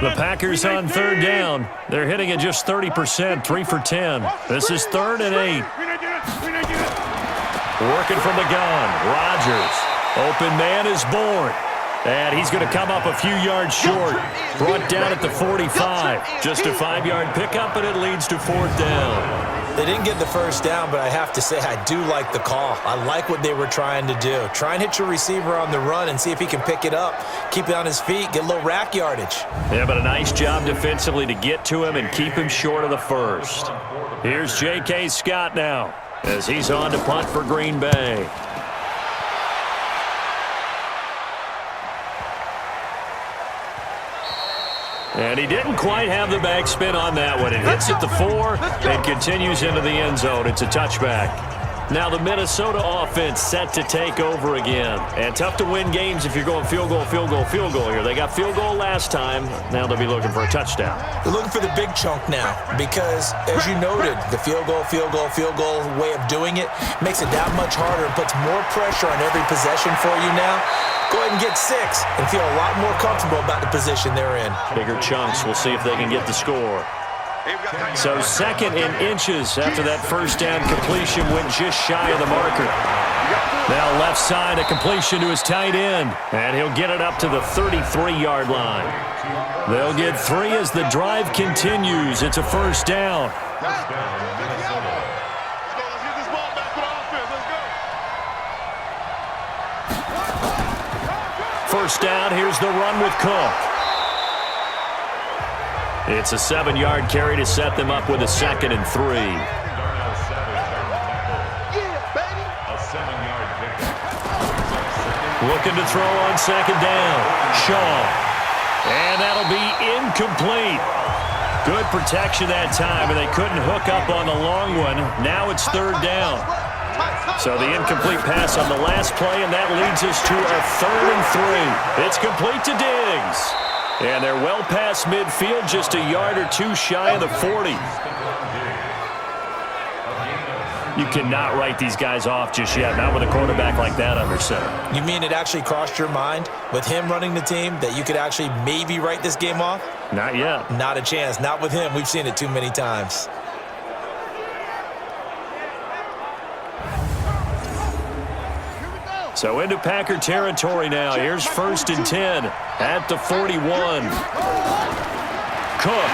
The Packers on 3rd down. They're hitting at just 30%, 3 for 10. This is 3rd and 8. Working from the gun, Rodgers. Open man is born. And he's going to come up a few yards short. Brought down at the 45. Just a 5-yard pickup, and it leads to 4th down. They didn't get the first down, but I have to say I do like the call. I like what they were trying to do. Try and hit your receiver on the run and see if he can pick it up. Keep it on his feet, get a little rack yardage. Yeah, but a nice job defensively to get to him and keep him short of the first. Here's J.K. Scott now as he's on to punt for Green Bay. And he didn't quite have the backspin on that one. It hits at the 4 and continues into the end zone. It's a touchback. Now the Minnesota offense set to take over again. And tough to win games if you're going field goal, field goal, field goal here. They got field goal last time. Now they'll be looking for a touchdown. They're looking for the big chunk now because, as you noted, the field goal way of doing it makes it that much harder and puts more pressure on every possession for you now. Go ahead and get 6 and feel a lot more comfortable about the position they're in. Bigger chunks. We'll see if they can get the score. So 2nd and inches after that first down completion went just shy of the marker. Now left side, a completion to his tight end. And he'll get it up to the 33-yard line. They'll get 3 as the drive continues. It's a first down. First down, here's the run with Cook. It's a 7-yard carry to set them up with a 2nd and 3. Looking to throw on second down. Shaw. And that'll be incomplete. Good protection that time, and they couldn't hook up on the long one. Now it's third down. So the incomplete pass on the last play, and that leads us to a 3rd and 3. It's complete to Diggs. And they're well past midfield, just a yard or two shy of the 40. You cannot write these guys off just yet, not with a quarterback like that under center. You mean it actually crossed your mind with him running the team that you could actually maybe write this game off? Not yet. Not a chance. Not with him. We've seen it too many times. So into Packer territory now. Here's 1st and 10 at the 41. Cook.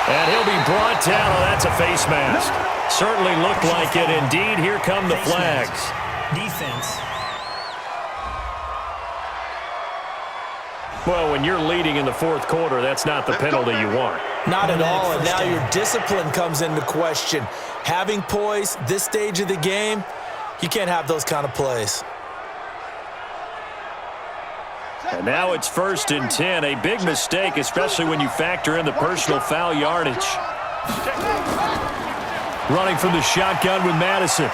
And he'll be brought down. Oh, that's a face mask. Certainly looked like it. Indeed, here come the flags. Defense. Well, when you're leading in the 4th quarter, that's not the penalty you want. Not at all, and now your discipline comes into question. Having poise this stage of the game, you can't have those kind of plays. And now it's 1st and 10. A big mistake, especially when you factor in the personal foul yardage. Running from the shotgun with Madison.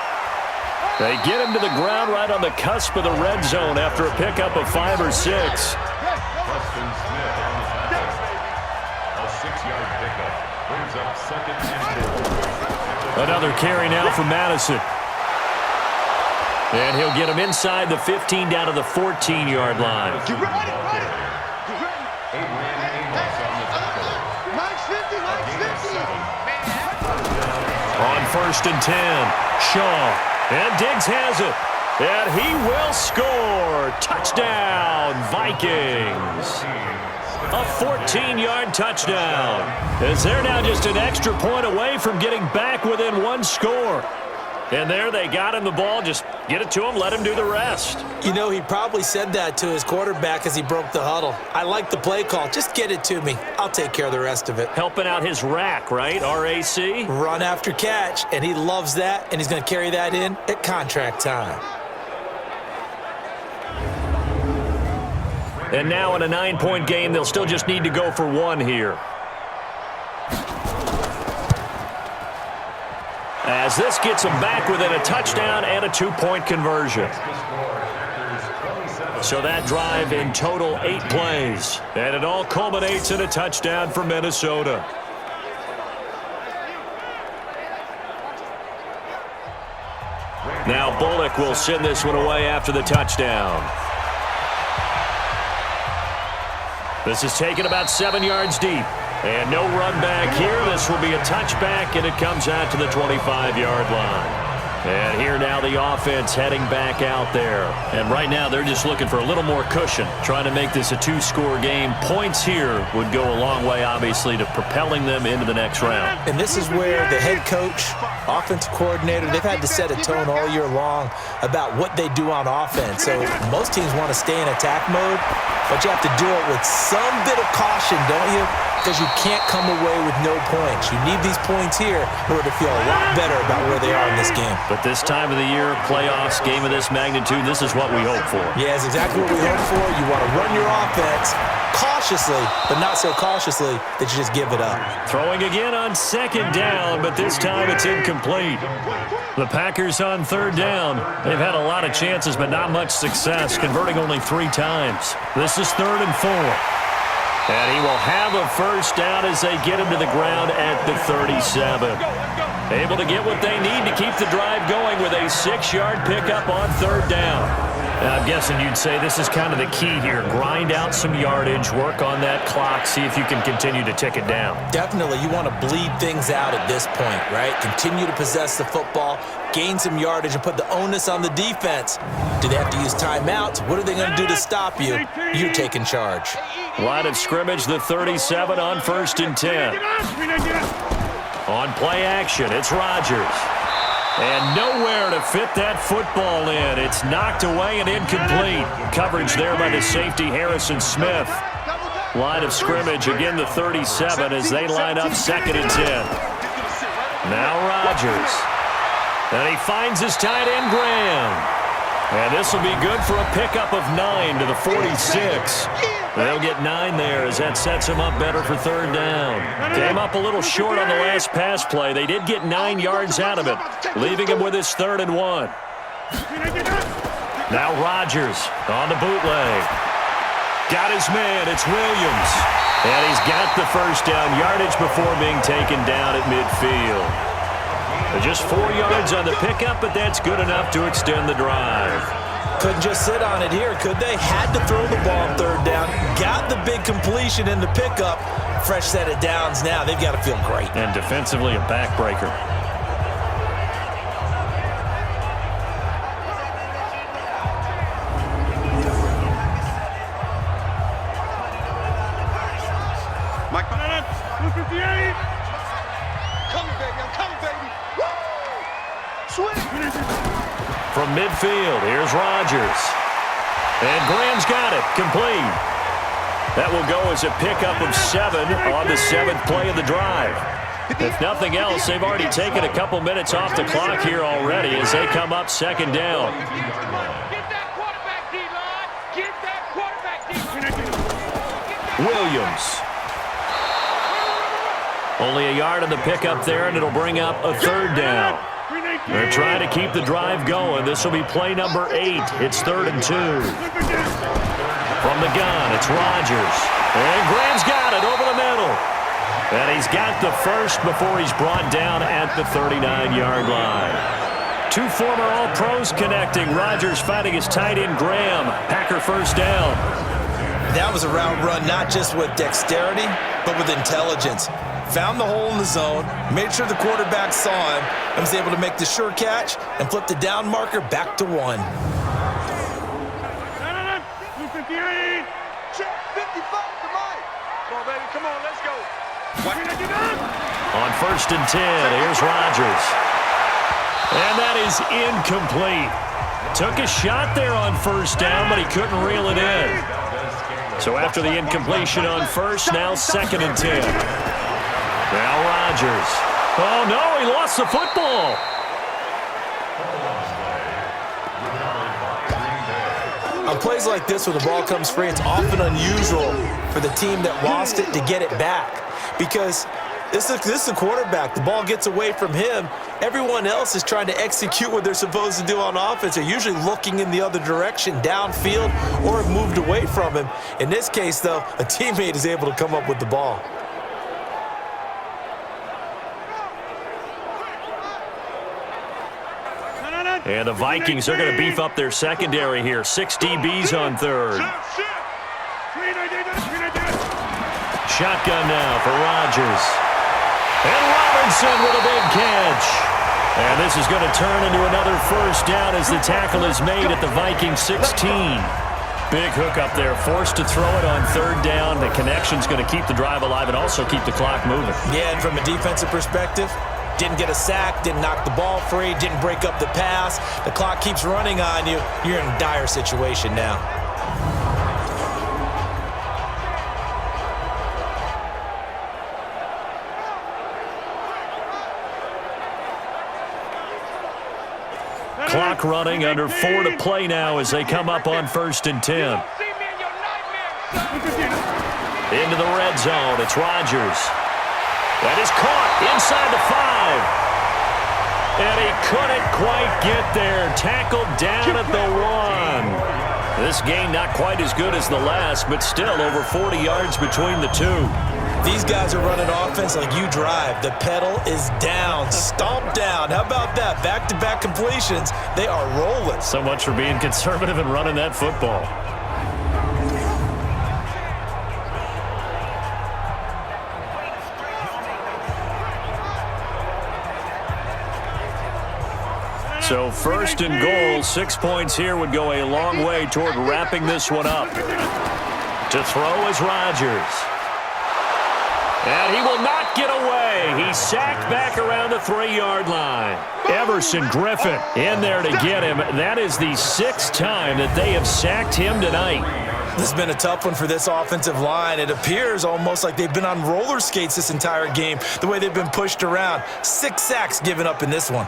They get him to the ground right on the cusp of the red zone after a pickup of 5 or 6. Another carry now for Madison. And he'll get him inside the 15 down to the 14-yard line. On 1st and 10, Shaw. And Diggs has it. And he will score. Touchdown, Vikings. A 14-yard touchdown. As they're now just an extra point away from getting back within 1 score. And there they got him the ball. Just get it to him, let him do the rest. You know, he probably said that to his quarterback as he broke the huddle. I like the play call. Just get it to me. I'll take care of the rest of it. Helping out his rack, right? RAC? Run after catch, and he loves that, and he's going to carry that in at contract time. And now in a 9-point game, they'll still just need to go for 1 here. As this gets them back within a touchdown and a 2-point conversion. So that drive in total 8 plays. And it all culminates in a touchdown for Minnesota. Now Bullock will send this one away after the touchdown. This is taken about 7 yards deep. And no run back here. This will be a touchback, and it comes out to the 25-yard line. And here now the offense heading back out there. And right now they're just looking for a little more cushion, trying to make this a 2-score game. Points here would go a long way, obviously, to propelling them into the next round. And this is where the head coach, offensive coordinator, they've had to set a tone all year long about what they do on offense. So most teams want to stay in attack mode, but you have to do it with some bit of caution, don't you? Because you can't come away with no points. You need these points here in order to feel a lot better about where they are in this game. But this time of the year, playoffs, game of this magnitude, this is what we hope for. Yeah, it's exactly what we hope for. You want to run your offense cautiously, but not so cautiously that you just give it up. Throwing again on 2nd down, but this time it's incomplete. The Packers on 3rd down. They've had a lot of chances, but not much success, converting only 3 times. This is 3rd and 4. And he will have a 1st down as they get him to the ground at the 37. Able to get what they need to keep the drive going with a 6-yard pickup on 3rd down. Now, I'm guessing you'd say this is kind of the key here. Grind out some yardage, work on that clock, see if you can continue to tick it down. Definitely. You want to bleed things out at this point, right? Continue to possess the football, gain some yardage, and put the onus on the defense. Do they have to use timeouts? What are they going to do to stop you? You're taking charge. Line of scrimmage, the 37 on 1st and 10. On play action, it's Rodgers. And nowhere to fit that football in. It's knocked away and incomplete. Coverage there by the safety, Harrison Smith. Line of scrimmage, again the 37 as they line up 2nd and 10. Now Rodgers. And he finds his tight end, Graham. And this will be good for a pickup of 9 to the 46. They'll get 9 there as that sets them up better for third down. Came up a little short on the last pass play. They did get 9 yards out of it, leaving him with his 3rd and 1. Now Rodgers on the bootleg. Got his man. It's Williams. And he's got the first down yardage before being taken down at midfield. Just 4 yards on the pickup, but that's good enough to extend the drive. Couldn't just sit on it here, could they? Had to throw the ball on third down. Got the big completion in the pickup. Fresh set of downs now. They've got to feel great. And defensively, a backbreaker. Mike, 258. Coming, baby. I'm coming, baby. Woo! Swing. From midfield, here's Rodgers. And Graham's got it. Complete. That will go as a pickup of 7 on the 7th play of the drive. If nothing else, they've already taken a couple minutes off the clock here already as they come up 2nd down. Get that quarterback, D-line. Get that quarterback, D-line. Williams. Only a yard on the pickup there, and it'll bring up a 3rd down. They're trying to keep the drive going. This will be play number 8. It's 3rd and 2. From the gun, it's Rodgers. And Graham's got it over the middle. And he's got the first before he's brought down at the 39-yard line. 2 former All-Pros connecting. Rodgers fighting his tight end Graham. Packer first down. That was a route run not just with dexterity, but with intelligence. Found the hole in the zone, made sure the quarterback saw him, and was able to make the sure catch and flip the down marker back to 1. 258. Check 55 to Mike. Come on, baby. Come on, let's go. On 1st and 10, here's Rodgers. And that is incomplete. Took a shot there on 1st down, but he couldn't reel it in. So after the incompletion on 1st, now 2nd and 10. Now Rodgers. Oh, no, he lost the football. On plays like this where the ball comes free, it's often unusual for the team that lost it to get it back because this is a quarterback. The ball gets away from him. Everyone else is trying to execute what they're supposed to do on offense. They're usually looking in the other direction, downfield, or have moved away from him. In this case, though, a teammate is able to come up with the ball. And the Vikings are going to beef up their secondary here. 6 DBs on 3rd. Shotgun now for Rodgers. And Robinson with a big catch. And this is going to turn into another first down as the tackle is made at the Vikings 16. Big hook up there, forced to throw it on 3rd down. The connection's going to keep the drive alive and also keep the clock moving. Yeah, and from a defensive perspective, didn't get a sack, didn't knock the ball free, didn't break up the pass. The clock keeps running on you. You're in a dire situation now. Clock running, under 4 to play now as they come up on 1st and 10. Into the red zone, it's Rodgers. That is caught inside the 5. And he couldn't quite get there. Tackled down at the 1. This game not quite as good as the last, but still over 40 yards between the two. These guys are running offense like you drive. The pedal is down, stomped down. How about that? Back-to-back completions. They are rolling. So much for being conservative and running that football. So 1st and goal, 6 points here would go a long way toward wrapping this one up. To throw is Rodgers. And he will not get away. He's sacked back around the 3-yard line. Everson Griffin in there to get him. That is the 6th time that they have sacked him tonight. This has been a tough one for this offensive line. It appears almost like they've been on roller skates this entire game, the way they've been pushed around. 6 sacks given up in this one.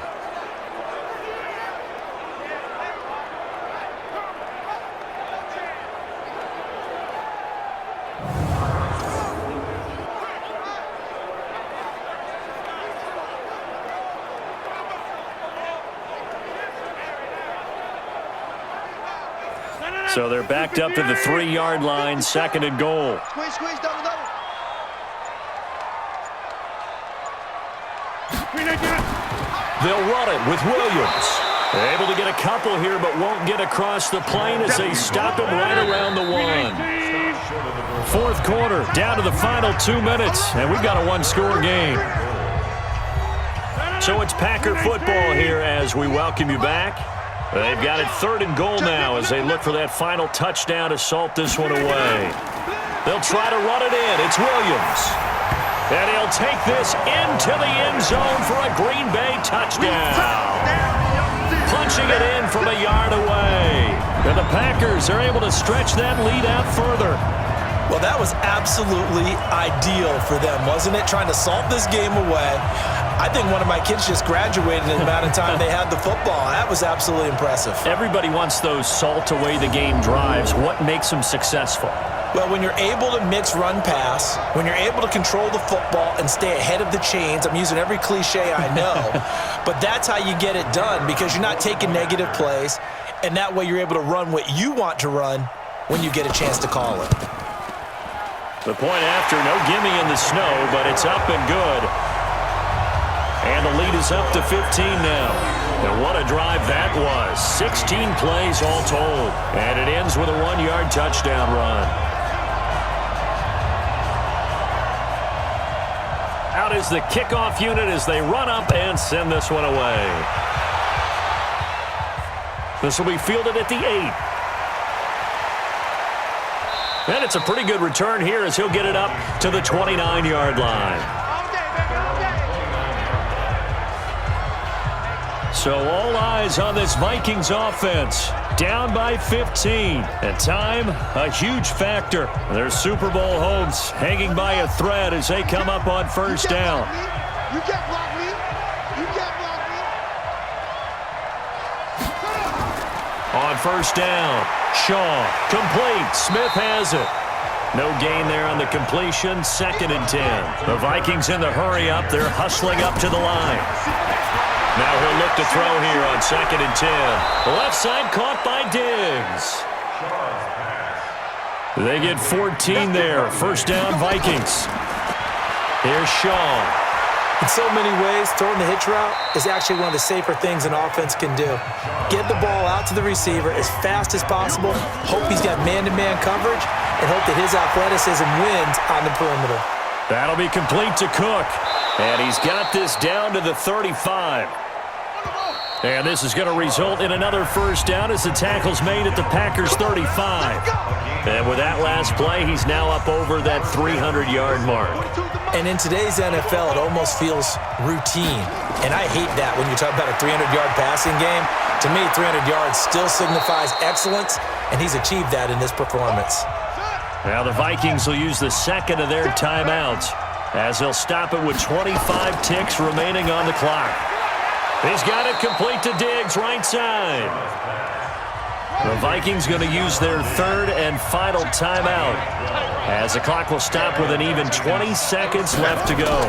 So they're backed up to the 3-yard line, 2nd and goal. Squeeze, double. They'll run it with Williams. They're able to get a couple here, but won't get across the plane as they stop him right around the 1. Fourth quarter, down to the final 2 minutes, and we've got a 1-score game. So it's Packer football here as we welcome you back. They've got it 3rd and goal now as they look for that final touchdown to salt this one away. They'll try to run it in. It's Williams. And he'll take this into the end zone for a Green Bay touchdown. Punching it in from a yard away. And the Packers are able to stretch that lead out further. Well, that was absolutely ideal for them, wasn't it? Trying to salt this game away. I think one of my kids just graduated in the amount of time they had the football. That was absolutely impressive. Everybody wants those salt away the game drives. What makes them successful? Well, when you're able to mix run-pass, when you're able to control the football and stay ahead of the chains, I'm using every cliche I know, but that's how you get it done because you're not taking negative plays, and that way you're able to run what you want to run when you get a chance to call it. The point after, no gimme in the snow, but it's up and good. And the lead is up to 15 now. And what a drive that was. 16 plays all told. And it ends with a 1-yard touchdown run. Out is the kickoff unit as they run up and send this one away. This will be fielded at the 8. And it's a pretty good return here as he'll get it up to the 29-yard line. So all eyes on this Vikings offense. Down by 15. And time, a huge factor. Their Super Bowl hopes hanging by a thread as they come up on first down. You can't block me. You can't block me. On first down, Shaw, complete. Smith has it. No gain there on the completion. 2nd and 10. The Vikings in the hurry up. They're hustling up to the line. Now he'll look to throw here on 2nd and 10. Left side caught by Diggs. They get 14 there. First down, Vikings. Here's Shaw. In so many ways, throwing the hitch route is actually one of the safer things an offense can do. Get the ball out to the receiver as fast as possible, hope he's got man-to-man coverage, and hope that his athleticism wins on the perimeter. That'll be complete to Cook. And he's got this down to the 35. And this is going to result in another first down as the tackle's made at the Packers' 35. And with that last play, he's now up over that 300-yard mark. And in today's NFL, it almost feels routine. And I hate that when you talk about a 300-yard passing game. To me, 300 yards still signifies excellence, and he's achieved that in this performance. Now the Vikings will use the 2nd of their timeouts as they'll stop it with 25 ticks remaining on the clock. He's got it complete to Diggs, right side. The Vikings going to use their 3rd and final timeout as the clock will stop with an even 20 seconds left to go.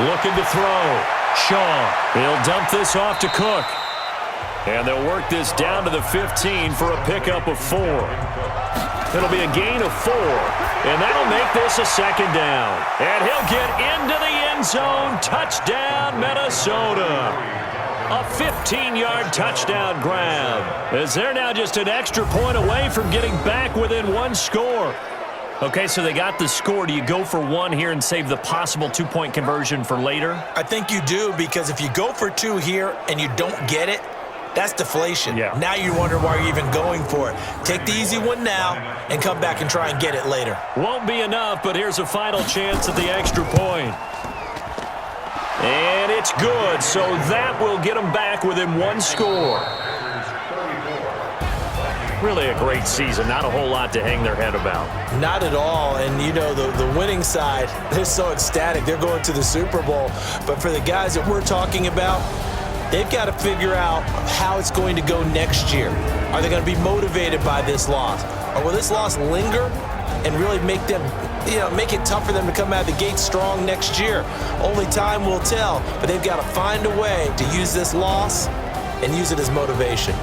Looking to throw. Shaw. He'll dump this off to Cook. And they'll work this down to the 15 for a pickup of 4. It'll be a gain of 4, and that'll make this a 2nd down. And he'll get into the end zone. Touchdown, Minnesota. A 15-yard touchdown grab. As they're now just an extra point away from getting back within 1 score. Okay, so they got the score. Do you go for 1 here and save the possible 2-point conversion for later? I think you do, because if you go for 2 here and you don't get it, that's deflation. Yeah. Now you wonder why you're even going for it. Take the easy one now and come back and try and get it later. Won't be enough, but here's a final chance at the extra point. And it's good, so that will get them back within 1 score. Really a great season. Not a whole lot to hang their head about. Not at all. And, you know, the winning side, they're so ecstatic. They're going to the Super Bowl. But for the guys that we're talking about, they've got to figure out how it's going to go next year. Are they going to be motivated by this loss? Or will this loss linger and really make them, make it tough for them to come out of the gate strong next year? Only time will tell. But they've got to find a way to use this loss and use it as motivation.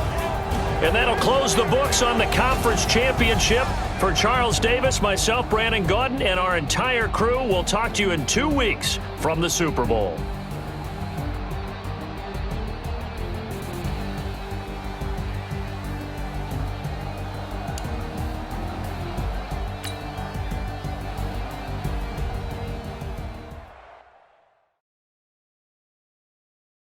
And that'll close the books on the conference championship. For Charles Davis, myself, Brandon Gaudin, and our entire crew, we'll talk to you in 2 weeks from the Super Bowl.